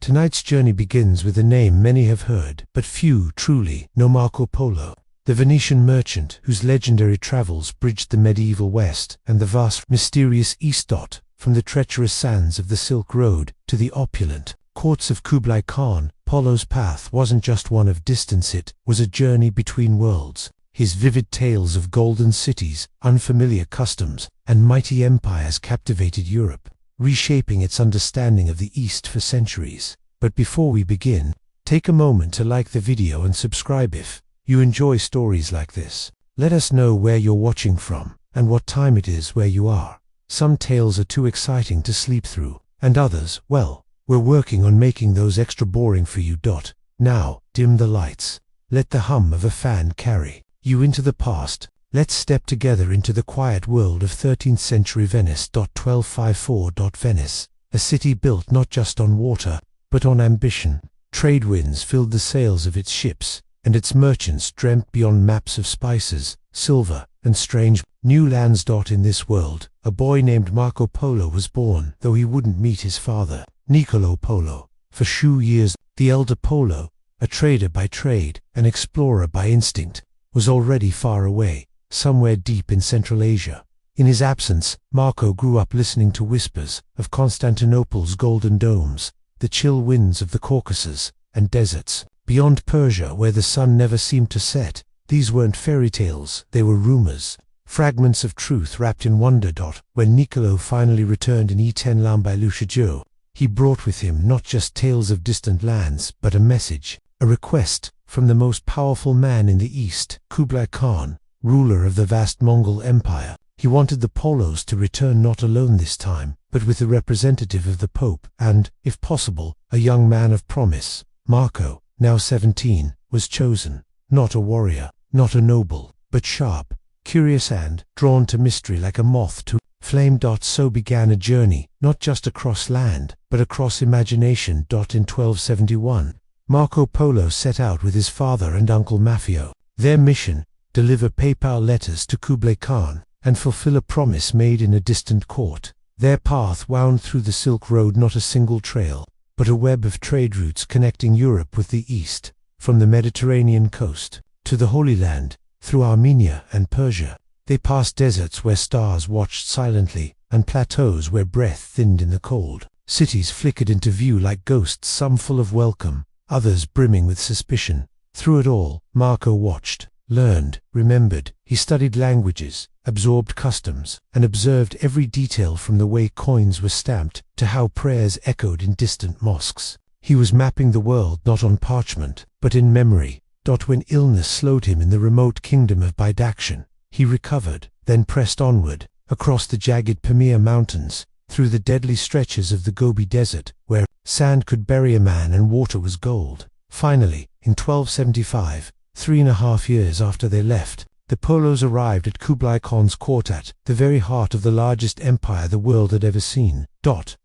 Tonight's journey begins with a name many have heard, but few truly know: Marco Polo, the Venetian merchant whose legendary travels bridged the medieval West and the vast mysterious East. From the treacherous sands of the Silk Road to the opulent courts of Kublai Khan, Polo's path wasn't just one of distance, it was a journey between worlds. His vivid tales of golden cities, unfamiliar customs, and mighty empires captivated Europe, reshaping its understanding of the East for centuries. But before we begin, take a moment to like the video and subscribe if you enjoy stories like this. Let us know where you're watching from and what time it is where you are. Some tales are too exciting to sleep through, and others, well, we're working on making those extra boring for you. Now, dim the lights. Let the hum of a fan carry you into the past. Let's step together into the quiet world of 13th century Venice. 1254. Venice, a city built not just on water, but on ambition. Trade winds filled the sails of its ships, and its merchants dreamt beyond maps of spices, silver, and strange new lands. In this world, a boy named Marco Polo was born, though he wouldn't meet his father, Niccolo Polo, for 2 years. The elder Polo, a trader by trade, an explorer by instinct, was already far away, somewhere deep in Central Asia. In his absence, Marco grew up listening to whispers of Constantinople's golden domes, the chill winds of the Caucasus, and deserts beyond Persia where the sun never seemed to set. These weren't fairy tales, they were rumors, fragments of truth wrapped in wonder. When Niccolo finally returned in 10 by Lucijo, he brought with him not just tales of distant lands, but a message, a request, from the most powerful man in the East, Kublai Khan, ruler of the vast Mongol Empire. He wanted the Polos to return not alone this time, but with the representative of the Pope and, if possible, a young man of promise. Marco, now 17, was chosen. Not a warrior, not a noble, but sharp, curious and drawn to mystery like a moth to flame. So began a journey, not just across land, but across imagination. In 1271, Marco Polo set out with his father and uncle Maffeo. Their mission: deliver papal letters to Kublai Khan and fulfill a promise made in a distant court. Their path wound through the Silk Road, not a single trail, but a web of trade routes connecting Europe with the East, from the Mediterranean coast to the Holy Land, through Armenia and Persia. They passed deserts where stars watched silently, and plateaus where breath thinned in the cold. Cities flickered into view like ghosts, some full of welcome, others brimming with suspicion. Through it all, Marco watched, learned, remembered. He studied languages, absorbed customs, and observed every detail, from the way coins were stamped to how prayers echoed in distant mosques. He was mapping the world not on parchment, but in memory. When illness slowed him in the remote kingdom of Badakhshan, he recovered, then pressed onward, across the jagged Pamir Mountains, through the deadly stretches of the Gobi Desert, where sand could bury a man and water was gold. Finally, in 1275, 3.5 years after they left, the Polos arrived at Kublai Khan's court, at the very heart of the largest empire the world had ever seen.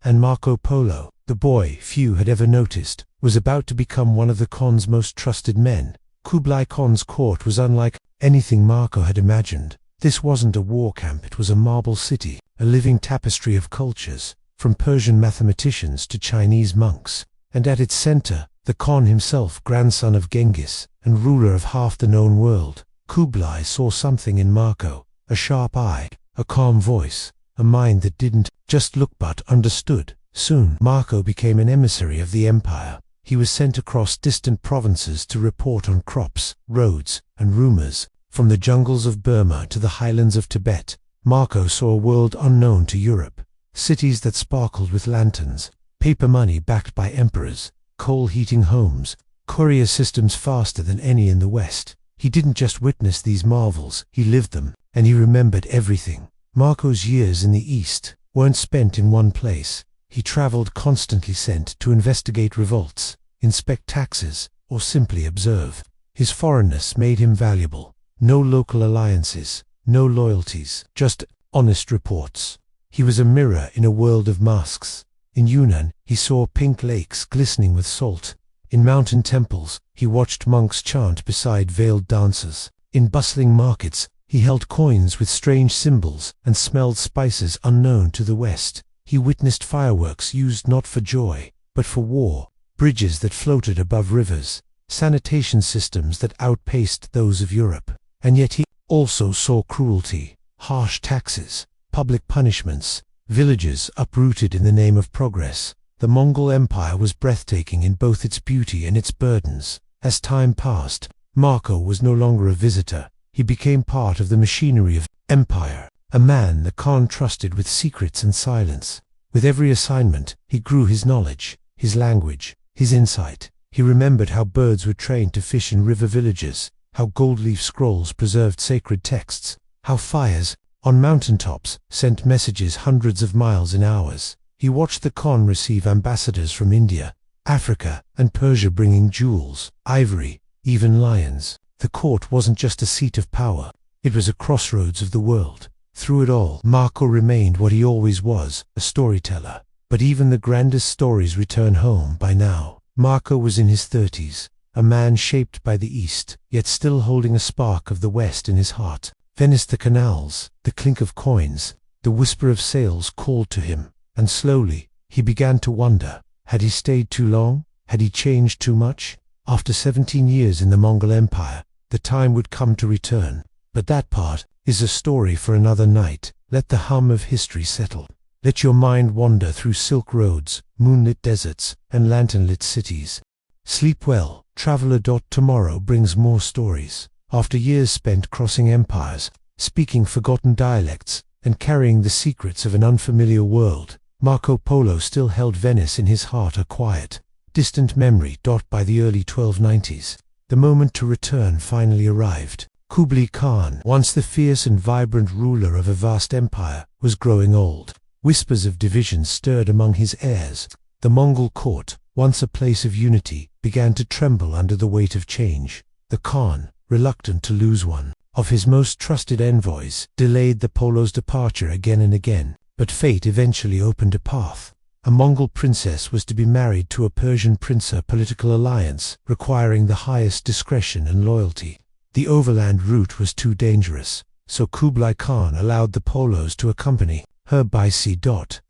And Marco Polo, the boy few had ever noticed, was about to become one of the Khan's most trusted men. Kublai Khan's court was unlike anything Marco had imagined. This wasn't a war camp, it was a marble city, a living tapestry of cultures, from Persian mathematicians to Chinese monks. And at its center, the Khan himself, grandson of Genghis and ruler of half the known world. Kublai saw something in Marco: a sharp eye, a calm voice, a mind that didn't just look but understood. Soon, Marco became an emissary of the empire. He was sent across distant provinces to report on crops, roads, and rumors. From the jungles of Burma to the highlands of Tibet, Marco saw a world unknown to Europe. Cities that sparkled with lanterns, paper money backed by emperors, coal-heating homes, courier systems faster than any in the West. He didn't just witness these marvels, he lived them, and he remembered everything. Marco's years in the East weren't spent in one place. He traveled, constantly sent to investigate revolts, inspect taxes, or simply observe. His foreignness made him valuable. No local alliances, no loyalties, just honest reports. He was a mirror in a world of masks. In Yunnan, he saw pink lakes glistening with salt. In mountain temples, he watched monks chant beside veiled dancers. In bustling markets, he held coins with strange symbols and smelled spices unknown to the West. He witnessed fireworks used not for joy, but for war, bridges that floated above rivers, sanitation systems that outpaced those of Europe. And yet he also saw cruelty, harsh taxes, public punishments, villages uprooted in the name of progress. The Mongol Empire was breathtaking in both its beauty and its burdens. As time passed, Marco was no longer a visitor. He became part of the machinery of empire, a man the Khan trusted with secrets and silence. With every assignment, he grew his knowledge, his language, his insight. He remembered how birds were trained to fish in river villages, how gold-leaf scrolls preserved sacred texts, how fires, on mountaintops, sent messages hundreds of miles in hours. He watched the Khan receive ambassadors from India, Africa, and Persia bringing jewels, ivory, even lions. The court wasn't just a seat of power, it was a crossroads of the world. Through it all, Marco remained what he always was, a storyteller. But even the grandest stories return home by now. Marco was in his 30s, a man shaped by the East, yet still holding a spark of the West in his heart. Venice, the canals, the clink of coins, the whisper of sails called to him, and slowly, he began to wonder, had he stayed too long? Had he changed too much? After 17 years in the Mongol Empire, the time would come to return. But that part is a story for another night. Let the hum of history settle. Let your mind wander through silk roads, moonlit deserts, and lantern-lit cities. Sleep well, traveler. Tomorrow brings more stories. After years spent crossing empires, speaking forgotten dialects, and carrying the secrets of an unfamiliar world, Marco Polo still held Venice in his heart, a quiet, distant memory. By the early 1290s, the moment to return finally arrived. Kublai Khan, once the fierce and vibrant ruler of a vast empire, was growing old. Whispers of division stirred among his heirs. The Mongol court, once a place of unity, began to tremble under the weight of change. The Khan, reluctant to lose one of his most trusted envoys, delayed the Polo's departure again and again. But fate eventually opened a path. A Mongol princess was to be married to a Persian prince, a political alliance requiring the highest discretion and loyalty. The overland route was too dangerous, so Kublai Khan allowed the Polos to accompany her by sea.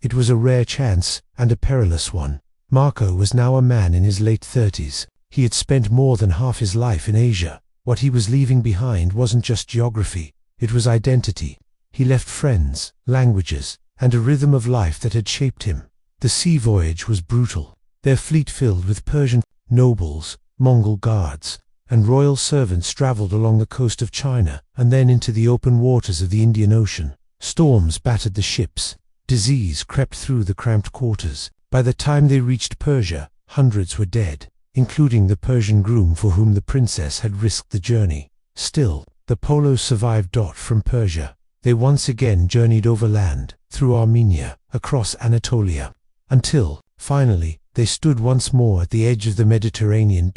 It was a rare chance, and a perilous one. Marco was now a man in his late 30s. He had spent more than half his life in Asia. What he was leaving behind wasn't just geography, it was identity. He left friends, languages, and a rhythm of life that had shaped him. The sea voyage was brutal, their fleet filled with Persian nobles, Mongol guards, and royal servants traveled along the coast of China and then into the open waters of the Indian Ocean. Storms battered the ships, disease crept through the cramped quarters. By the time they reached Persia, hundreds were dead, including the Persian groom for whom the princess had risked the journey. Still, the Polos survived. From Persia, they once again journeyed overland, through Armenia, across Anatolia, until, finally, they stood once more at the edge of the Mediterranean.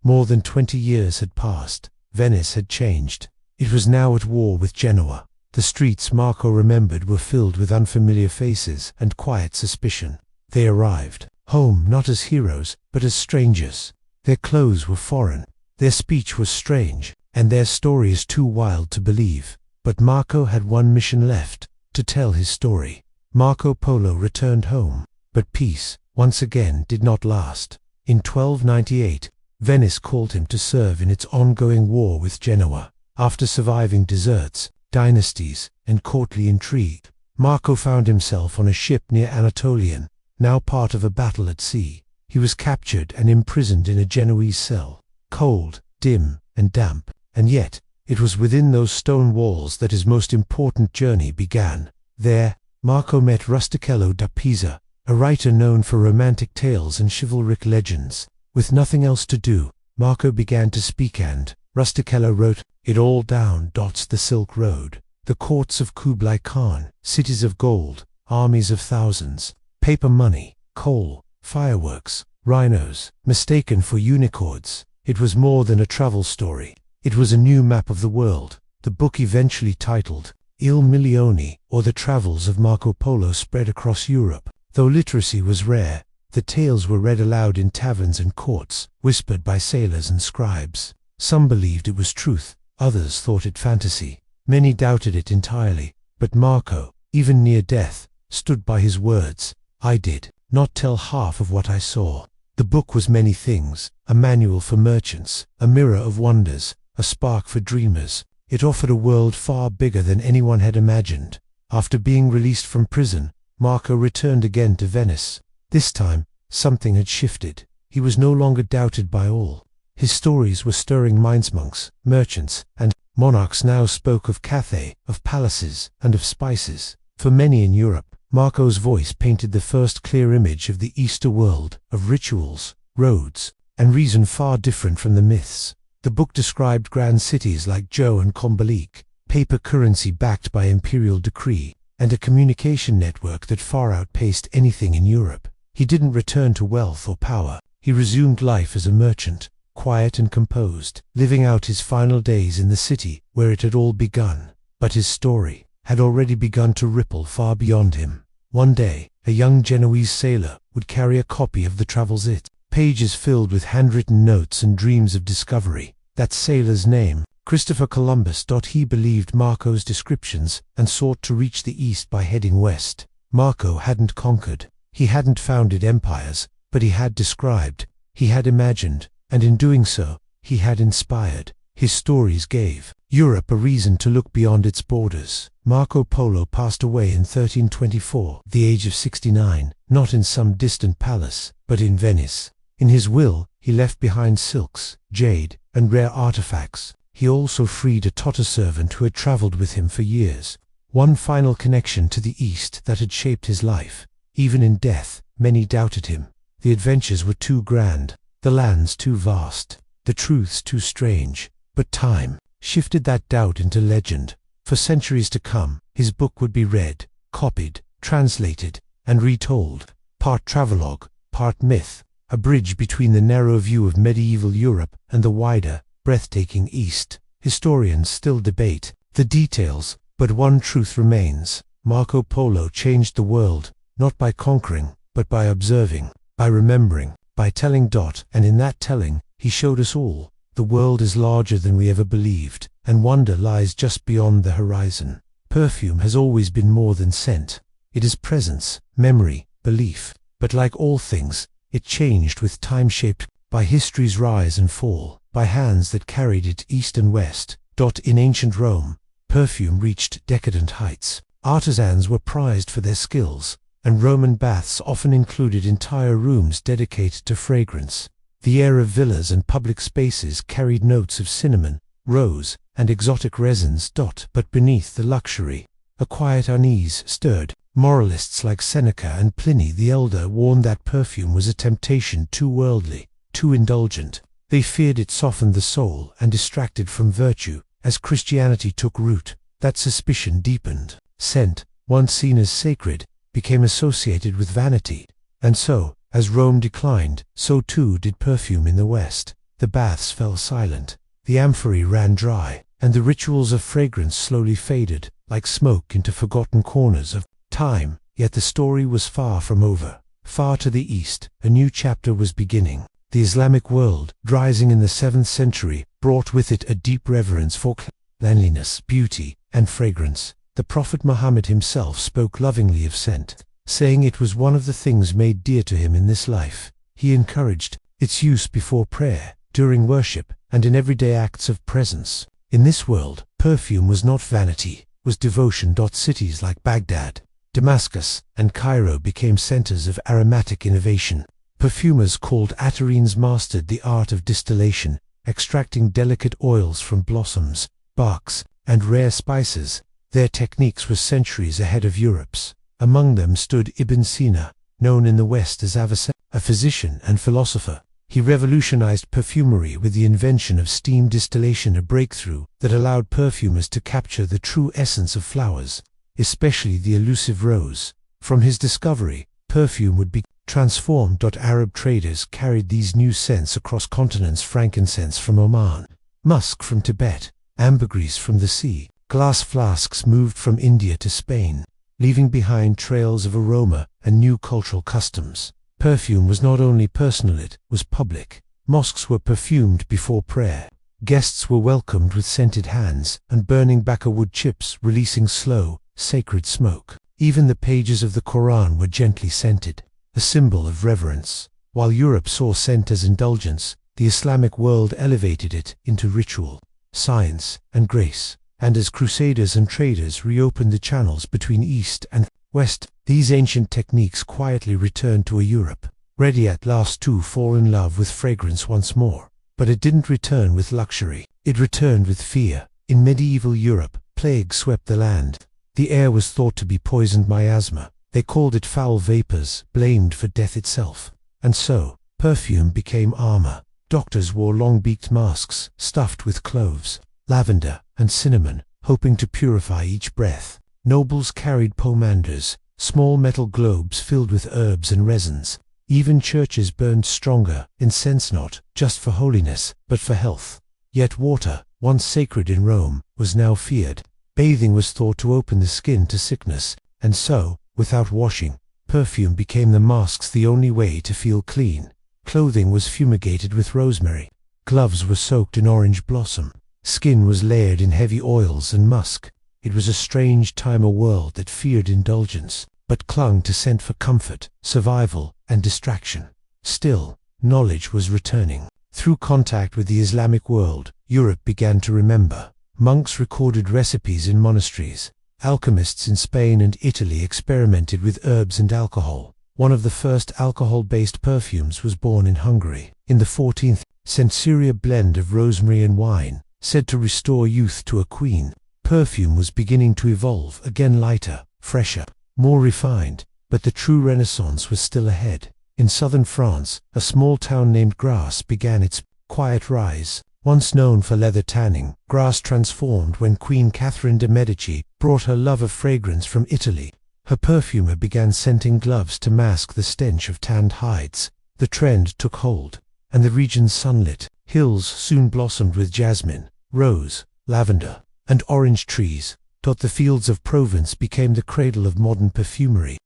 More than 20 years had passed. Venice had changed. It was now at war with Genoa. The streets, Marco remembered, were filled with unfamiliar faces and quiet suspicion. They arrived home not as heroes, but as strangers. Their clothes were foreign, their speech was strange, and their stories too wild to believe. But Marco had one mission left, to tell his story. Marco Polo returned home, but peace, once again, did not last. In 1298, Venice called him to serve in its ongoing war with Genoa. After surviving deserts, dynasties, and courtly intrigue, Marco found himself on a ship near Anatolian, now part of a battle at sea. He was captured and imprisoned in a Genoese cell, cold, dim, and damp, and yet, it was within those stone walls that his most important journey began. There, Marco met Rustichello da Pisa, a writer known for romantic tales and chivalric legends. With nothing else to do, Marco began to speak, and Rustichello wrote it all down. The Silk Road, the courts of Kublai Khan, cities of gold, armies of thousands, paper money, coal, fireworks, rhinos, mistaken for unicorns. It was more than a travel story. It was a new map of the world. The book, eventually titled Il Milione, or The Travels of Marco Polo, spread across Europe. Though literacy was rare, the tales were read aloud in taverns and courts, whispered by sailors and scribes. Some believed it was truth, others thought it fantasy. Many doubted it entirely, but Marco, even near death, stood by his words. I did not tell half of what I saw. The book was many things: a manual for merchants, a mirror of wonders, a spark for dreamers. It offered a world far bigger than anyone had imagined. After being released from prison, Marco returned again to Venice. This time, something had shifted. He was no longer doubted by all. His stories were stirring minds. Monks, merchants, and monarchs now spoke of Cathay, of palaces, and of spices. For many in Europe, Marco's voice painted the first clear image of the Easter world, of rituals, roads, and reason far different from the myths. The book described grand cities like Joe and Combalik, paper currency backed by imperial decree, and a communication network that far outpaced anything in Europe. He didn't return to wealth or power. He resumed life as a merchant, quiet and composed, living out his final days in the city where it had all begun. But his story had already begun to ripple far beyond him. One day, a young Genoese sailor would carry a copy of the Travels It, pages filled with handwritten notes and dreams of discovery. That sailor's name, Christopher Columbus. He believed Marco's descriptions and sought to reach the east by heading west. Marco hadn't conquered. He hadn't founded empires, but he had described, he had imagined, and in doing so, he had inspired. His stories gave Europe a reason to look beyond its borders. Marco Polo passed away in 1324, at the age of 69, not in some distant palace, but in Venice. In his will, he left behind silks, jade, and rare artifacts. He also freed a Totter servant who had traveled with him for years. One final connection to the East that had shaped his life. Even in death, many doubted him. The adventures were too grand, the lands too vast, the truths too strange. But time shifted that doubt into legend. For centuries to come, his book would be read, copied, translated, and retold. Part travelogue, part myth, a bridge between the narrow view of medieval Europe and the wider, breathtaking East. Historians still debate the details, but one truth remains: Marco Polo changed the world, not by conquering, but by observing, by remembering, by telling. And in that telling, he showed us all, the world is larger than we ever believed, and wonder lies just beyond the horizon. Perfume has always been more than scent. It is presence, memory, belief. But like all things, it changed with time, shaped by history's rise and fall, by hands that carried it east and west. In ancient Rome, perfume reached decadent heights. Artisans were prized for their skills, and Roman baths often included entire rooms dedicated to fragrance. The air of villas and public spaces carried notes of cinnamon, rose, and exotic resins. But beneath the luxury, a quiet unease stirred. Moralists like Seneca and Pliny the Elder warned that perfume was a temptation too worldly, too indulgent. They feared it softened the soul and distracted from virtue. As Christianity took root, that suspicion deepened. Scent, once seen as sacred, became associated with vanity. And so, as Rome declined, so too did perfume in the West. The baths fell silent, the amphorae ran dry, and the rituals of fragrance slowly faded, like smoke into forgotten corners of time. Yet the story was far from over. Far to the east, a new chapter was beginning. The Islamic world, rising in the 7th century, brought with it a deep reverence for cleanliness, beauty, and fragrance. The Prophet Muhammad himself spoke lovingly of scent, saying it was one of the things made dear to him in this life. He encouraged its use before prayer, during worship, and in everyday acts of presence. In this world, perfume was not vanity, was devotion. Cities like Baghdad, Damascus, and Cairo became centers of aromatic innovation. Perfumers called Atarenes mastered the art of distillation, extracting delicate oils from blossoms, barks, and rare spices. Their techniques were centuries ahead of Europe's. Among them stood Ibn Sina, known in the West as Avicenna, a physician and philosopher. He revolutionized perfumery with the invention of steam distillation, a breakthrough that allowed perfumers to capture the true essence of flowers, especially the elusive rose. From his discovery, perfume would be transformed. Arab traders carried these new scents across continents: frankincense from Oman, musk from Tibet, ambergris from the sea. Glass flasks moved from India to Spain, leaving behind trails of aroma and new cultural customs. Perfume was not only personal, it was public. Mosques were perfumed before prayer. Guests were welcomed with scented hands and burning baca wood chips, releasing slow, sacred smoke. Even the pages of the Quran were gently scented, a symbol of reverence. While Europe saw scent as indulgence, the Islamic world elevated it into ritual, science, and grace. And as crusaders and traders reopened the channels between East and West, these ancient techniques quietly returned to a Europe, ready at last to fall in love with fragrance once more. But it didn't return with luxury. It returned with fear. In medieval Europe, plague swept the land. The air was thought to be poisoned miasma. They called it foul vapors, blamed for death itself. And so, perfume became armor. Doctors wore long-beaked masks, stuffed with cloves, lavender, and cinnamon, hoping to purify each breath. Nobles carried pomanders, small metal globes filled with herbs and resins. Even churches burned stronger, incense not just for holiness, but for health. Yet water, once sacred in Rome, was now feared. Bathing was thought to open the skin to sickness, and so, without washing, perfume became the masks the only way to feel clean. Clothing was fumigated with rosemary. Gloves were soaked in orange blossom. Skin was layered in heavy oils and musk. It was a strange time, a world that feared indulgence, but clung to scent for comfort, survival, and distraction. Still, knowledge was returning. Through contact with the Islamic world, Europe began to remember. Monks recorded recipes in monasteries. Alchemists in Spain and Italy experimented with herbs and alcohol. One of the first alcohol-based perfumes was born in Hungary. In the 14th century, a blend of rosemary and wine, said to restore youth to a queen. Perfume was beginning to evolve, again lighter, fresher, more refined, but the true renaissance was still ahead. In southern France, a small town named Grasse began its quiet rise. Once known for leather tanning, Grasse transformed when Queen Catherine de' Medici brought her love of fragrance from Italy. Her perfumer began scenting gloves to mask the stench of tanned hides. The trend took hold, and the region's sunlit hills soon blossomed with jasmine, rose, lavender, and orange trees. The fields of Provence became the cradle of modern perfumery.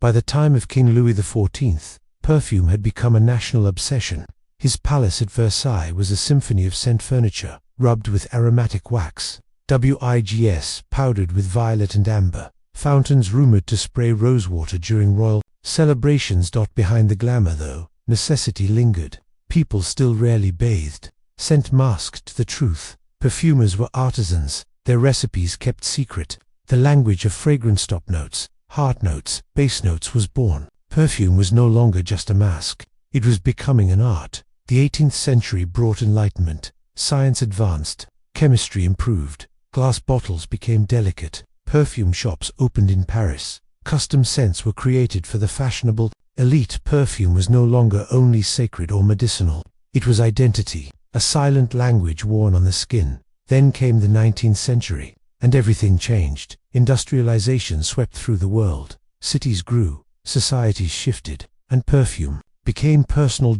By the time of King Louis XIV, perfume had become a national obsession. His palace at Versailles was a symphony of scent furniture, rubbed with aromatic wax, wigs powdered with violet and amber, fountains rumored to spray rosewater during royal celebrations. Behind the glamour, though, necessity lingered. People still rarely bathed. Scent masked the truth. Perfumers were artisans, their recipes kept secret. The language of fragrance top notes, heart notes, bass notes was born. Perfume was no longer just a mask. It was becoming an art. The 18th century brought enlightenment. Science advanced. Chemistry improved. Glass bottles became delicate. Perfume shops opened in Paris. Custom scents were created for the fashionable elite. Perfume was no longer only sacred or medicinal. It was identity, a silent language worn on the skin. Then came the 19th century, and everything changed. Industrialization swept through the world. Cities grew, societies shifted, and perfume became personal.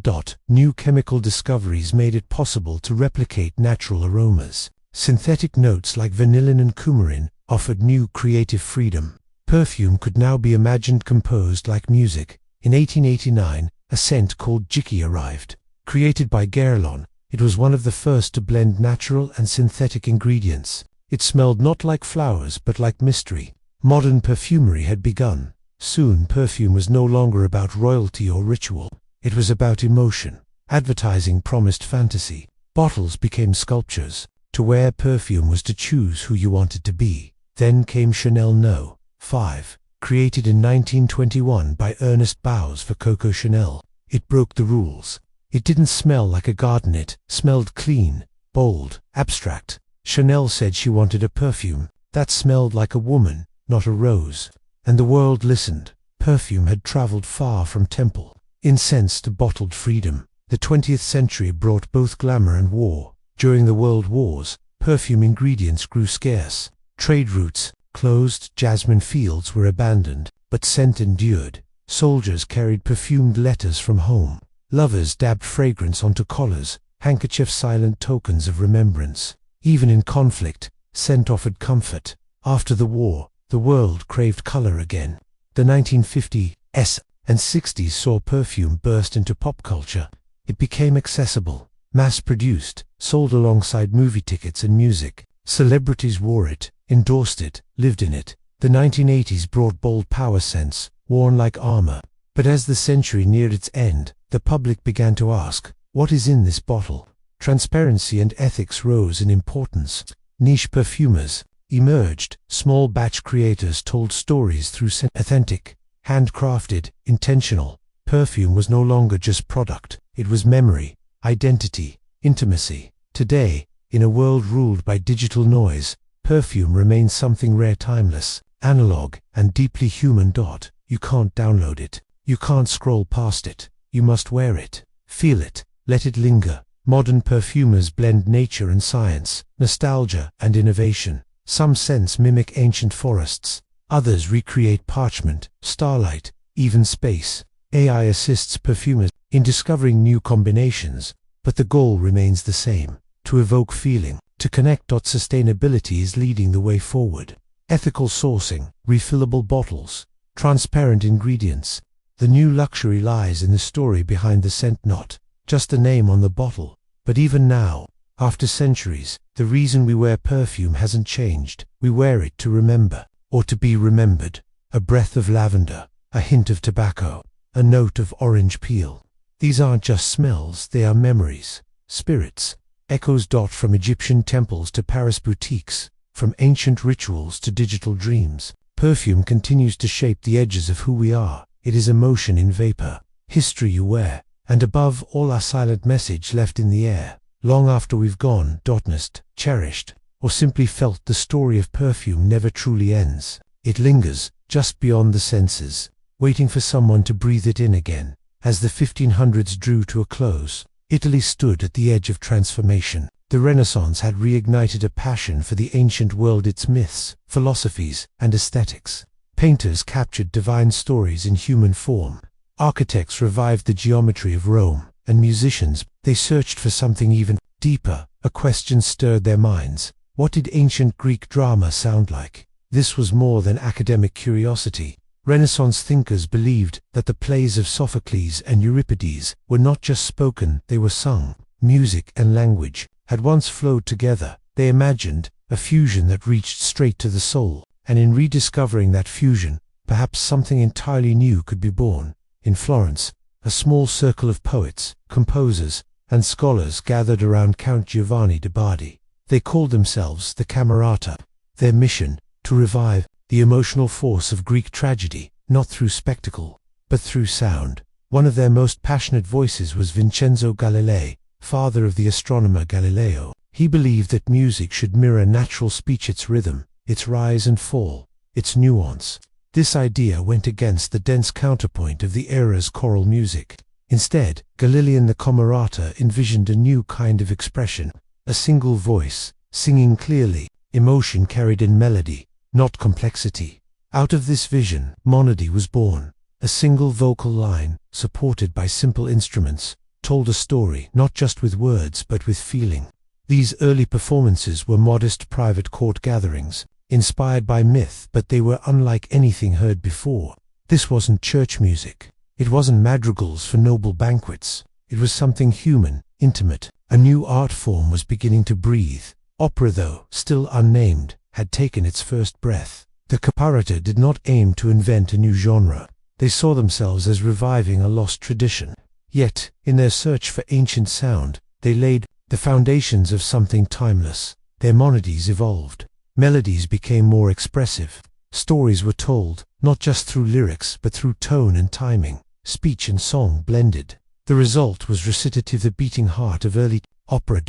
New chemical discoveries made it possible to replicate natural aromas. Synthetic notes like vanillin and coumarin offered new creative freedom. Perfume could now be imagined composed like music. In 1889, a scent called Jicky arrived. Created by Guerlain, it was one of the first to blend natural and synthetic ingredients. It smelled not like flowers but like mystery. Modern perfumery had begun. Soon perfume was no longer about royalty or ritual. It was about emotion. Advertising promised fantasy. Bottles became sculptures. To wear perfume was to choose who you wanted to be. Then came Chanel No. 5, created in 1921 by Ernest Bowes for Coco Chanel. It broke the rules. It didn't smell like a garden, it smelled clean, bold, abstract. Chanel said she wanted a perfume that smelled like a woman, not a rose. And the world listened. Perfume had traveled far from temple incense to bottled freedom. The 20th century brought both glamour and war. During the world wars, perfume ingredients grew scarce. Trade routes closed, jasmine fields were abandoned, but scent endured. Soldiers carried perfumed letters from home. Lovers dabbed fragrance onto collars, handkerchiefs silent tokens of remembrance. Even in conflict, scent offered comfort. After the war, the world craved color again. The 1950s and 60s saw perfume burst into pop culture. It became accessible, mass-produced, sold alongside movie tickets and music. Celebrities wore it, endorsed it, lived in it. The 1980s brought bold power scents, worn like armor. But as the century neared its end, the public began to ask, what is in this bottle? Transparency and ethics rose in importance. Niche perfumers emerged. Small batch creators told stories through authentic, handcrafted, intentional. Perfume was no longer just product. It was memory, identity, intimacy. Today, in a world ruled by digital noise, perfume remains something rare, timeless, analog, and deeply human. You can't download it. You can't scroll past it. You must wear it, feel it, let it linger. Modern perfumers blend nature and science, nostalgia and innovation. Some scents mimic ancient forests. Others recreate parchment, starlight, even space. AI assists perfumers in discovering new combinations, but the goal remains the same: to evoke feeling, to connect. Sustainability is leading the way forward. Ethical sourcing, refillable bottles, transparent ingredients. The new luxury lies in the story behind the scent, not just a name on the bottle. But even now, after centuries, the reason we wear perfume hasn't changed. We wear it to remember, or to be remembered. A breath of lavender, a hint of tobacco, a note of orange peel. These aren't just smells, they are memories, spirits, echoes. From Egyptian temples to Paris boutiques, from ancient rituals to digital dreams, perfume continues to shape the edges of who we are. It is emotion in vapor, history you wear, and above all, our silent message left in the air. Long after we've gone, witnessed, cherished, or simply felt, the story of perfume never truly ends. It lingers, just beyond the senses, waiting for someone to breathe it in again. As the 1500s drew to a close, Italy stood at the edge of transformation. The Renaissance had reignited a passion for the ancient world, its myths, philosophies, and aesthetics. Painters captured divine stories in human form. Architects revived the geometry of Rome, and musicians, they searched for something even deeper. A question stirred their minds: what did ancient Greek drama sound like? This was more than academic curiosity. Renaissance thinkers believed that the plays of Sophocles and Euripides were not just spoken, they were sung. Music and language had once flowed together. They imagined a fusion that reached straight to the soul, and in rediscovering that fusion, perhaps something entirely new could be born. In Florence, a small circle of poets, composers, and scholars gathered around Count Giovanni de Bardi. They called themselves the Camerata. Their mission: to revive the emotional force of Greek tragedy, not through spectacle, but through sound. One of their most passionate voices was Vincenzo Galilei, father of the astronomer Galileo. He believed that music should mirror natural speech, its rhythm, its rise and fall, its nuance. This idea went against the dense counterpoint of the era's choral music. Instead, Galilei and the Camerata envisioned a new kind of expression: a single voice, singing clearly, emotion carried in melody, not complexity. Out of this vision, monody was born. A single vocal line, supported by simple instruments, told a story not just with words but with feeling. These early performances were modest private court gatherings, inspired by myth, but they were unlike anything heard before. This wasn't church music. It wasn't madrigals for noble banquets. It was something human, intimate. A new art form was beginning to breathe. Opera, though still unnamed, had taken its first breath. The Camerata did not aim to invent a new genre. They saw themselves as reviving a lost tradition. Yet, in their search for ancient sound, they laid the foundations of something timeless. Their monodies evolved. Melodies became more expressive. Stories were told, not just through lyrics but through tone and timing. Speech and song blended. The result was recitative, the beating heart of early opera.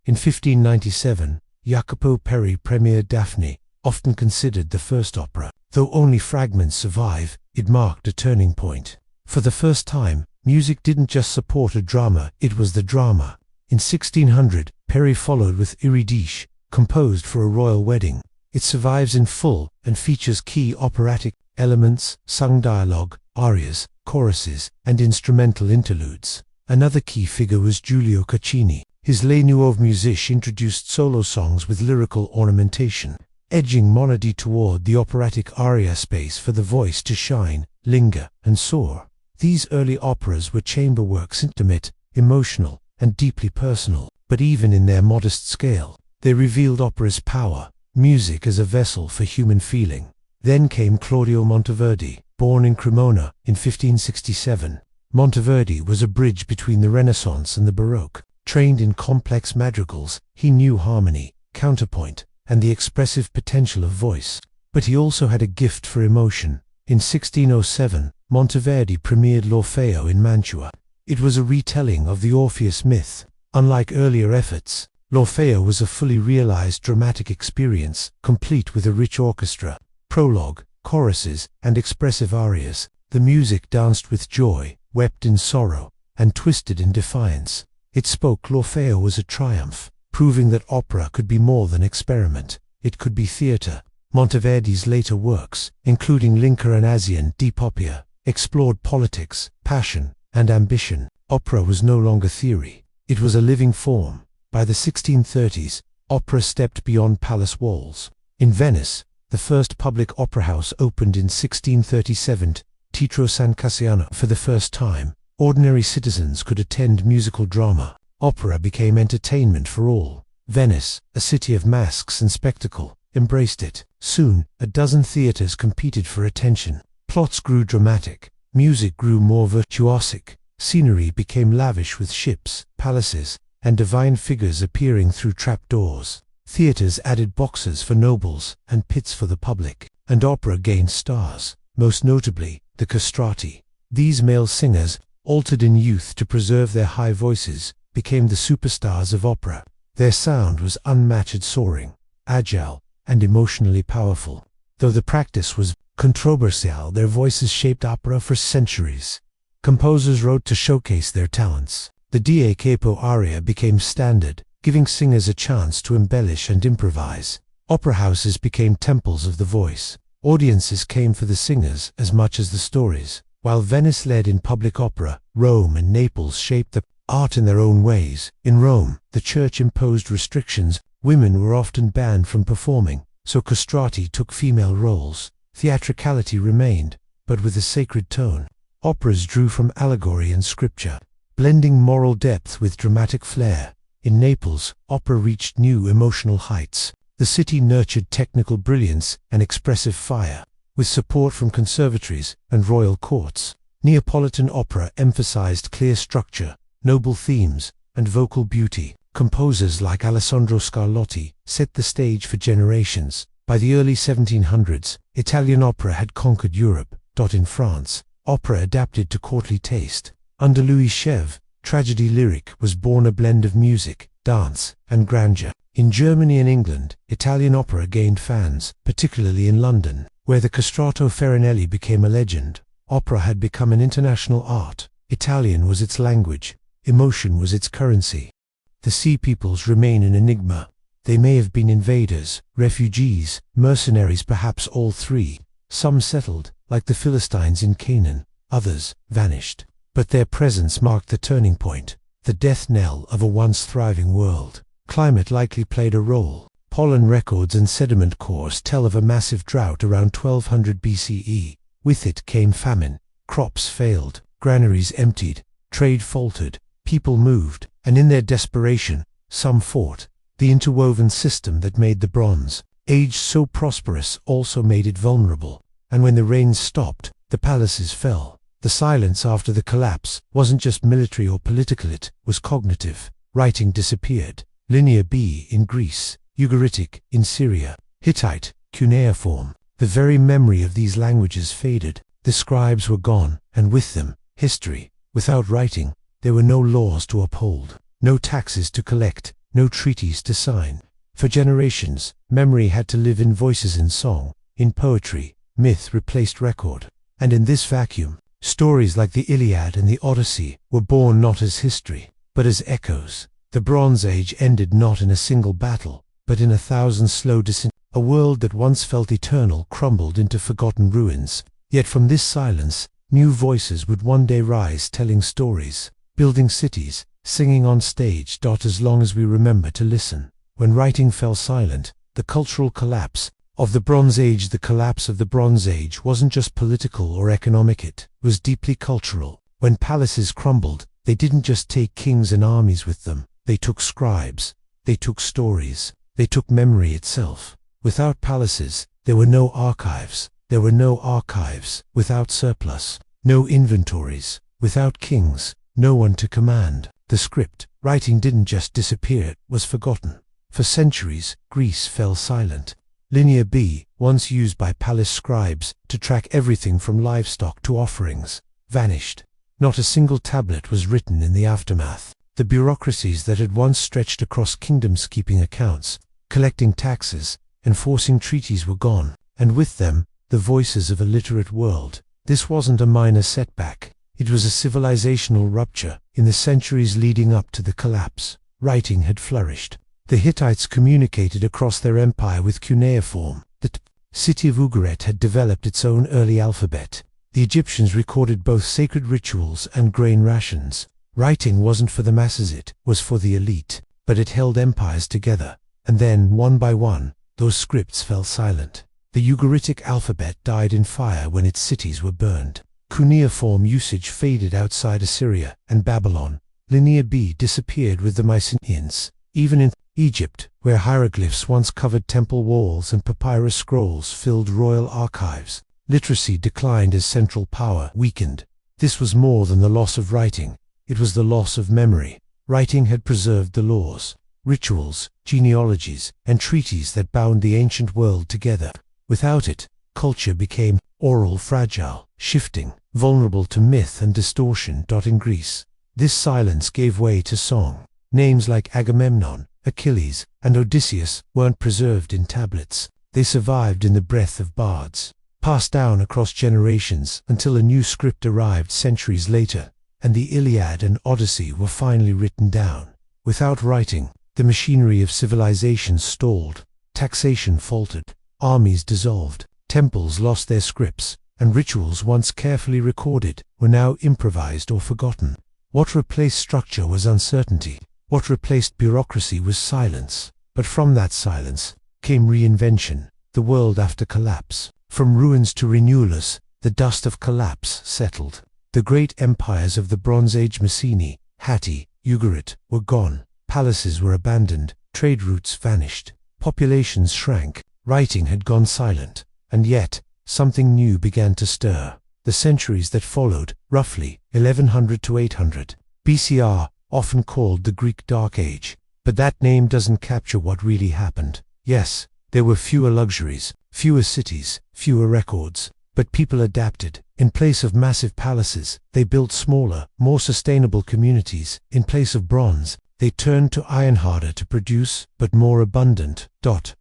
In 1597, Jacopo Peri premiered Daphne, often considered the first opera. Though only fragments survive, it marked a turning point. For the first time, music didn't just support a drama, it was the drama. In 1600, Peri followed with Eurydice, composed for a royal wedding. It survives in full and features key operatic elements, sung dialogue, arias, choruses, and instrumental interludes. Another key figure was Giulio Caccini. His Les Nuove Musiques introduced solo songs with lyrical ornamentation, edging monody toward the operatic aria, space for the voice to shine, linger, and soar. These early operas were chamber works, intimate, emotional, and deeply personal, but even in their modest scale, they revealed opera's power, music as a vessel for human feeling. Then came Claudio Monteverdi, born in Cremona in 1567, Monteverdi was a bridge between the Renaissance and the Baroque. Trained in complex madrigals, he knew harmony, counterpoint, and the expressive potential of voice. But he also had a gift for emotion. In 1607, Monteverdi premiered L'Orfeo in Mantua. It was a retelling of the Orpheus myth. Unlike earlier efforts, L'Orfeo was a fully realized dramatic experience, complete with a rich orchestra, prologue, choruses, and expressive arias. The music danced with joy, wept in sorrow, and twisted in defiance. It spoke. L'Orfeo was a triumph, proving that opera could be more than experiment. It could be theatre. Monteverdi's later works, including Linca and Asian Dipopia, explored politics, passion, and ambition. Opera was no longer theory. It was a living form. By the 1630s, opera stepped beyond palace walls. In Venice, the first public opera house opened in 1637, Teatro San Cassiano. For the first time, ordinary citizens could attend musical drama. Opera became entertainment for all. Venice, a city of masks and spectacle, embraced it. Soon, a dozen theaters competed for attention. Plots grew dramatic. Music grew more virtuosic. Scenery became lavish with ships, palaces, and divine figures appearing through trapdoors. Theaters added boxes for nobles and pits for the public. And opera gained stars, most notably the castrati. These male singers, altered in youth to preserve their high voices, became the superstars of opera. Their sound was unmatched, soaring, agile, and emotionally powerful. Though the practice was controversial, their voices shaped opera for centuries. Composers wrote to showcase their talents. The Da Capo aria became standard, giving singers a chance to embellish and improvise. Opera houses became temples of the voice. Audiences came for the singers as much as the stories. While Venice led in public opera, Rome and Naples shaped the art in their own ways. In Rome, the church imposed restrictions. Women were often banned from performing, so castrati took female roles. Theatricality remained, but with a sacred tone. Operas drew from allegory and scripture, blending moral depth with dramatic flair. In Naples, opera reached new emotional heights. The city nurtured technical brilliance and expressive fire, with support from conservatories and royal courts. Neapolitan opera emphasized clear structure, noble themes, and vocal beauty. Composers like Alessandro Scarlotti set the stage for generations. By the early 1700s, Italian opera had conquered Europe. In France, opera adapted to courtly taste. Under Louis Chèvre, tragedy lyric was born, a blend of music, dance, and grandeur. In Germany and England, Italian opera gained fans, particularly in London, where the castrato Farinelli became a legend. Opera had become an international art. Italian was its language. Emotion was its currency. The Sea Peoples remain an enigma. They may have been invaders, refugees, mercenaries, perhaps all three. Some settled, like the Philistines in Canaan. Others vanished. But their presence marked the turning point, the death knell of a once thriving world. Climate likely played a role. Pollen records and sediment cores tell of a massive drought around 1200 BCE. With it came famine. Crops failed, granaries emptied, trade faltered, people moved, and in their desperation, some fought. The interwoven system that made the Bronze Age so prosperous also made it vulnerable. And when the rains stopped, the palaces fell. The silence after the collapse wasn't just military or political, it was cognitive. Writing disappeared. Linear B in Greece, Ugaritic in Syria, Hittite, cuneiform. The very memory of these languages faded. The scribes were gone, and with them, history. Without writing, there were no laws to uphold, no taxes to collect, no treaties to sign. For generations, memory had to live in voices, in song, in poetry. Myth replaced record. And in this vacuum, stories like the Iliad and the Odyssey were born not as history, but as echoes. The Bronze Age ended not in a single battle, but in 1,000 slow descent. A world that once felt eternal crumbled into forgotten ruins. Yet from this silence, new voices would one day rise, telling stories, building cities, singing on stage. As long as we remember to listen. When writing fell silent, the cultural collapse of the Bronze Age. The collapse of the Bronze Age wasn't just political or economic, it was deeply cultural. When palaces crumbled, they didn't just take kings and armies with them. They took scribes, they took stories, they took memory itself. Without palaces, there were no archives, There were no archives without surplus, no inventories without kings, no one to command. The script, writing didn't just disappear, it was forgotten. For centuries, Greece fell silent. Linear B, once used by palace scribes to track everything from livestock to offerings, vanished. Not a single tablet was written in the aftermath. The bureaucracies that had once stretched across kingdoms keeping accounts, collecting taxes, enforcing treaties were gone, and with them, the voices of a literate world. This wasn't a minor setback. It was a civilizational rupture. In the centuries leading up to the collapse, writing had flourished. The Hittites communicated across their empire with cuneiform. The city of Ugarit had developed its own early alphabet. The Egyptians recorded both sacred rituals and grain rations. Writing wasn't for the masses, it was for the elite, but it held empires together. And then, one by one, those scripts fell silent. The Ugaritic alphabet died in fire when its cities were burned. Cuneiform usage faded outside Assyria and Babylon. Linear B disappeared with the Mycenaeans. Even in Egypt, where hieroglyphs once covered temple walls and papyrus scrolls filled royal archives, literacy declined as central power weakened. This was more than the loss of writing. It was the loss of memory. Writing had preserved the laws, rituals, genealogies, and treaties that bound the ancient world together. Without it, culture became oral, fragile, shifting, vulnerable to myth and distortion. In Greece, this silence gave way to song. Names like Agamemnon, Achilles, and Odysseus weren't preserved in tablets. They survived in the breath of bards, passed down across generations until a new script arrived centuries later, and the Iliad and Odyssey were finally written down. Without writing, the machinery of civilization stalled, taxation faltered, armies dissolved, temples lost their scripts, and rituals once carefully recorded were now improvised or forgotten. What replaced structure was uncertainty. What replaced bureaucracy was silence. But from that silence came reinvention, the world after collapse. From ruins to renewalers, the dust of collapse settled. The great empires of the Bronze Age, Mycenae, Hatti, Ugarit, were gone. Palaces were abandoned, trade routes vanished, populations shrank, writing had gone silent. And yet, something new began to stir. The centuries that followed, roughly 1100 to 800 BCR, often called the Greek Dark Age. But that name doesn't capture what really happened. Yes, there were fewer luxuries, fewer cities, fewer records, but people adapted. In place of massive palaces, they built smaller, more sustainable communities. In place of bronze, they turned to iron, harder to produce, but more abundant.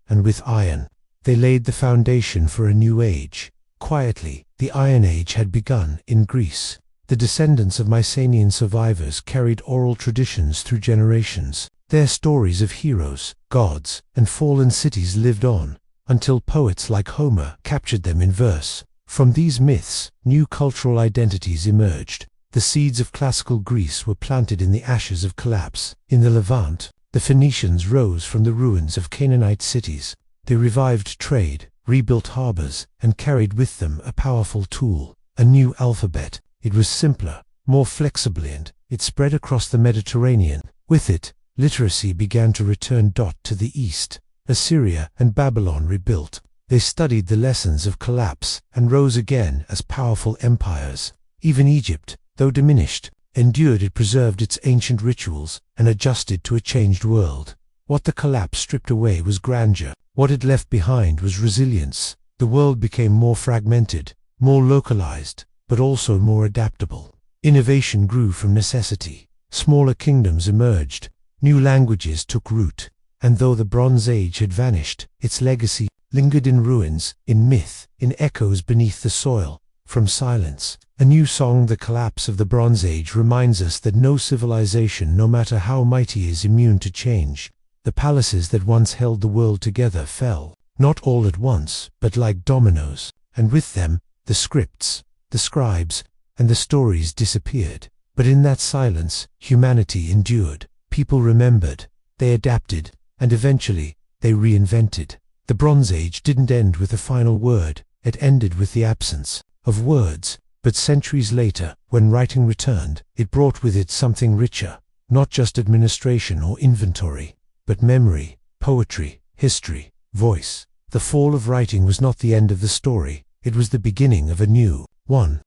And with iron, they laid the foundation for a new age. Quietly, the Iron Age had begun in Greece. The descendants of Mycenaean survivors carried oral traditions through generations. Their stories of heroes, gods, and fallen cities lived on, until poets like Homer captured them in verse. From these myths, new cultural identities emerged. The seeds of classical Greece were planted in the ashes of collapse. In the Levant, the Phoenicians rose from the ruins of Canaanite cities. They revived trade, rebuilt harbors, and carried with them a powerful tool, a new alphabet. It was simpler, more flexible, and it spread across the Mediterranean. With it, literacy began to return. To the east, Assyria and Babylon rebuilt. They studied the lessons of collapse and rose again as powerful empires. Even Egypt, though diminished, endured. It preserved its ancient rituals and adjusted to a changed world. What the collapse stripped away was grandeur. What it left behind was resilience. The world became more fragmented, more localized, but also more adaptable. Innovation grew from necessity. Smaller kingdoms emerged. New languages took root. And though the Bronze Age had vanished, its legacy lingered in ruins, in myth, in echoes beneath the soil. From silence, a new song. The collapse of the Bronze Age reminds us that no civilization, no matter how mighty, is immune to change. The palaces that once held the world together fell, not all at once, but like dominoes, and with them, the scripts, the scribes, and the stories disappeared. But in that silence, humanity endured. People remembered, they adapted, and eventually, they reinvented. The Bronze Age didn't end with a final word, it ended with the absence of words. But centuries later, when writing returned, it brought with it something richer, not just administration or inventory, but memory, poetry, history, voice. The fall of writing was not the end of the story, It was the beginning of a new one.